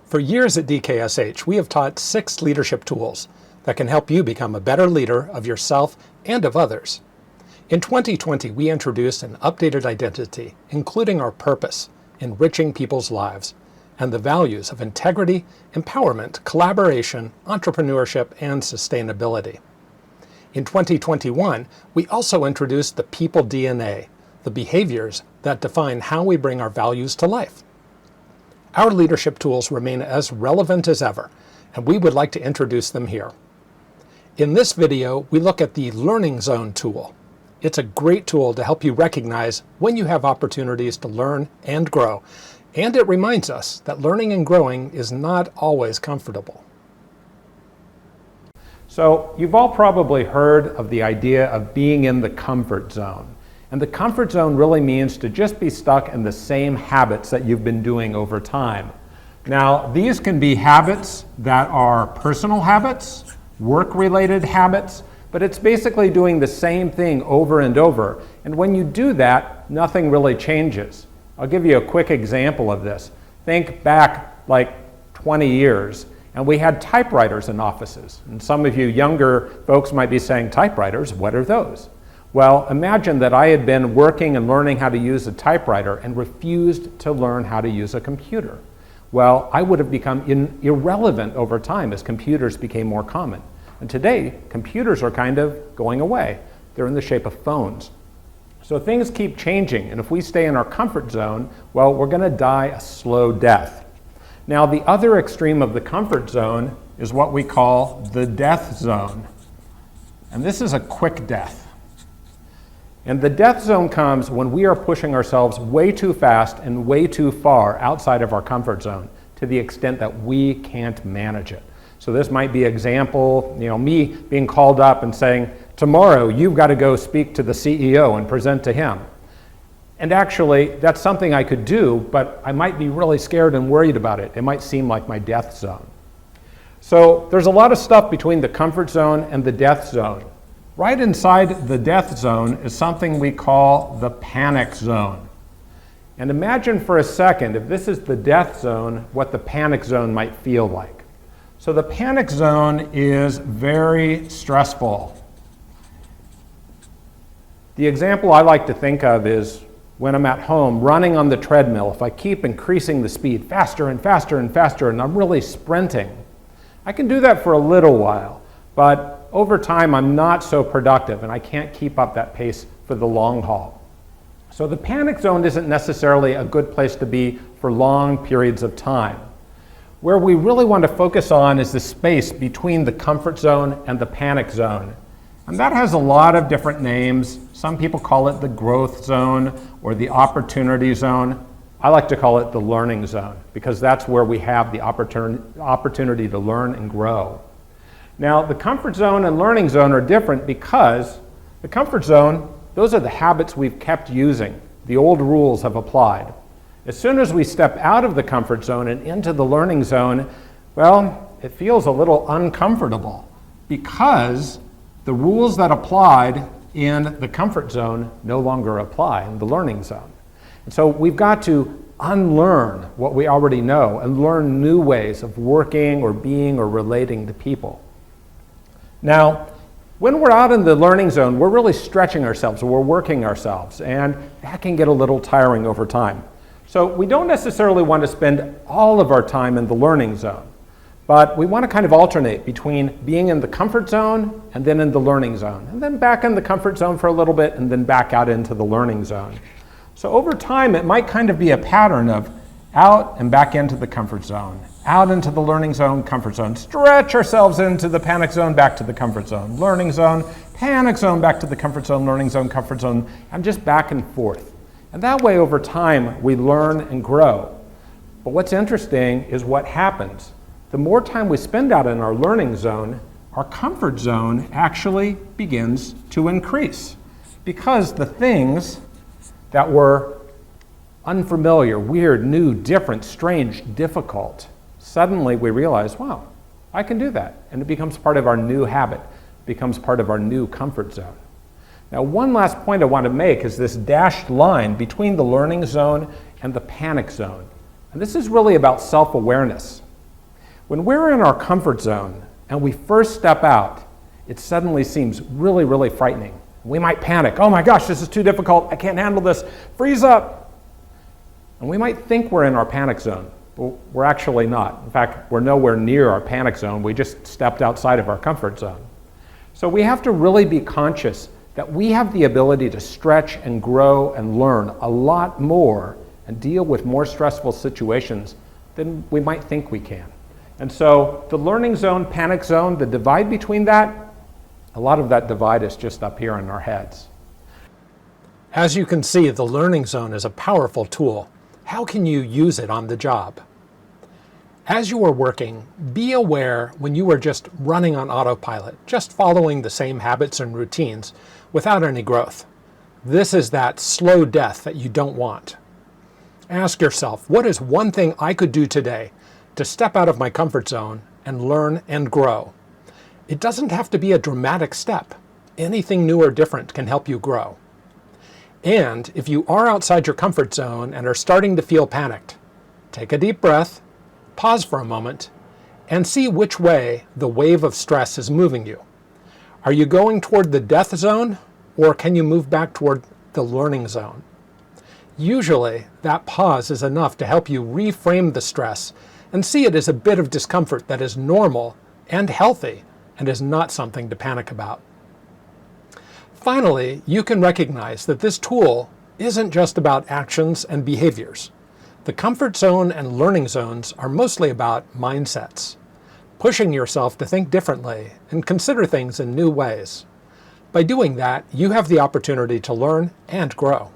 For years at DKSH, we have taught 6 leadership tools that can help you become a better leader of yourself and of others. In 2020, we introduced an updated identity, including our purpose, enriching people's lives, and the values of integrity, empowerment, collaboration, entrepreneurship, and sustainability. In 2021, we also introduced the People DNA, the behaviors that define how we bring our values to life. Our leadership tools remain as relevant as ever, and we would like to introduce them here. In this video, we look at the Learning Zone tool. It's a great tool to help you recognize when you have opportunities to learn and grow, and it reminds us that learning and growing is not always comfortable. So, you've all probably heard of the idea of being in the comfort zone. And the comfort zone really means to just be stuck in the same habits that you've been doing over time. Now, these can be habits that are personal habits, work-related habits, but it's basically doing the same thing over and over. And when you do that, nothing really changes. I'll give you a quick example of this. Think back like 20 years, and we had typewriters in offices. And some of you younger folks might be saying, typewriters, what are those? Well, imagine that I had been working and learning how to use a typewriter and refused to learn how to use a computer. Well, I would have become irrelevant over time as computers became more common. And today, computers are kind of going away. They're in the shape of phones. So things keep changing, and if we stay in our comfort zone, well, we're going to die a slow death. Now, the other extreme of the comfort zone is what we call the death zone. And this is a quick death. And the death zone comes when we are pushing ourselves way too fast and way too far outside of our comfort zone to the extent that we can't manage it. So this might be example, me being called up and saying, tomorrow you've got to go speak to the CEO and present to him. And actually, that's something I could do, but I might be really scared and worried about it. It might seem like my death zone. So there's a lot of stuff between the comfort zone and the death zone. Right inside the death zone is something we call the panic zone. And imagine for a second, if this is the death zone, what the panic zone might feel like. So the panic zone is very stressful. The example I like to think of is when I'm at home running on the treadmill. If I keep increasing the speed faster and faster and faster, and I'm really sprinting, I can do that for a little while, but over time, I'm not so productive, and I can't keep up that pace for the long haul. So the panic zone isn't necessarily a good place to be for long periods of time. Where we really want to focus on is the space between the comfort zone and the panic zone. And that has a lot of different names. Some people call it the growth zone or the opportunity zone. I like to call it the learning zone because that's where we have the opportunity to learn and grow. Now, the comfort zone and learning zone are different because the comfort zone, those are the habits we've kept using. The old rules have applied. As soon as we step out of the comfort zone and into the learning zone, well, it feels a little uncomfortable because the rules that applied in the comfort zone no longer apply in the learning zone. And so we've got to unlearn what we already know and learn new ways of working or being or relating to people. Now, when we're out in the learning zone, we're really stretching ourselves, we're working ourselves, and that can get a little tiring over time. So we don't necessarily want to spend all of our time in the learning zone, but we want to kind of alternate between being in the comfort zone and then in the learning zone, and then back in the comfort zone for a little bit and then back out into the learning zone. So over time, it might kind of be a pattern of out and back into the comfort zone, out into the learning zone, comfort zone, stretch ourselves into the panic zone, back to the comfort zone, learning zone, panic zone, back to the comfort zone, learning zone, comfort zone, and just back and forth. And that way, over time, we learn and grow. But what's interesting is what happens. The more time we spend out in our learning zone, our comfort zone actually begins to increase because the things that were unfamiliar, weird, new, different, strange, difficult, suddenly we realize, wow, I can do that. And it becomes part of our new habit, becomes part of our new comfort zone. Now, one last point I want to make is this dashed line between the learning zone and the panic zone. And this is really about self-awareness. When we're in our comfort zone and we first step out, it suddenly seems really, really frightening. We might panic. Oh my gosh, this is too difficult. I can't handle this. Freeze up. And we might think we're in our panic zone, but we're actually not. In fact, we're nowhere near our panic zone. We just stepped outside of our comfort zone. So we have to really be conscious that we have the ability to stretch and grow and learn a lot more and deal with more stressful situations than we might think we can. And so the learning zone, panic zone, the divide between that, a lot of that divide is just up here in our heads. As you can see, the learning zone is a powerful tool. How can you use it on the job? As you are working, be aware when you are just running on autopilot, just following the same habits and routines without any growth. This is that slow death that you don't want. Ask yourself, what is one thing I could do today to step out of my comfort zone and learn and grow? It doesn't have to be a dramatic step. Anything new or different can help you grow. And if you are outside your comfort zone and are starting to feel panicked, take a deep breath, pause for a moment, and see which way the wave of stress is moving you. Are you going toward the death zone, or can you move back toward the learning zone? Usually, that pause is enough to help you reframe the stress and see it as a bit of discomfort that is normal and healthy and is not something to panic about. Finally, you can recognize that this tool isn't just about actions and behaviors. The comfort zone and learning zones are mostly about mindsets, pushing yourself to think differently and consider things in new ways. By doing that, you have the opportunity to learn and grow.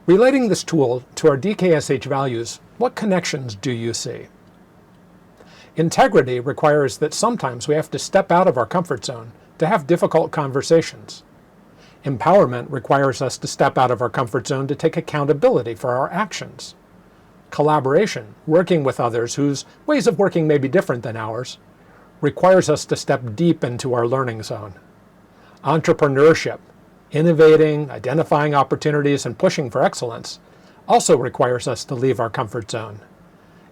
Relating this tool to our DKSH values, what connections do you see? Integrity requires that sometimes we have to step out of our comfort zone to have difficult conversations. Empowerment requires us to step out of our comfort zone to take accountability for our actions. Collaboration, working with others whose ways of working may be different than ours, requires us to step deep into our learning zone. Entrepreneurship, innovating, identifying opportunities, and pushing for excellence, also requires us to leave our comfort zone.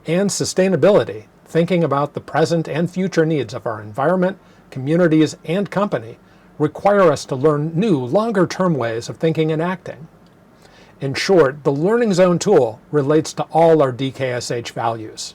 And sustainability, thinking about the present and future needs of our environment, communities, and company, require us to learn new, longer-term ways of thinking and acting. In short, the Learning Zone tool relates to all our DKSH values.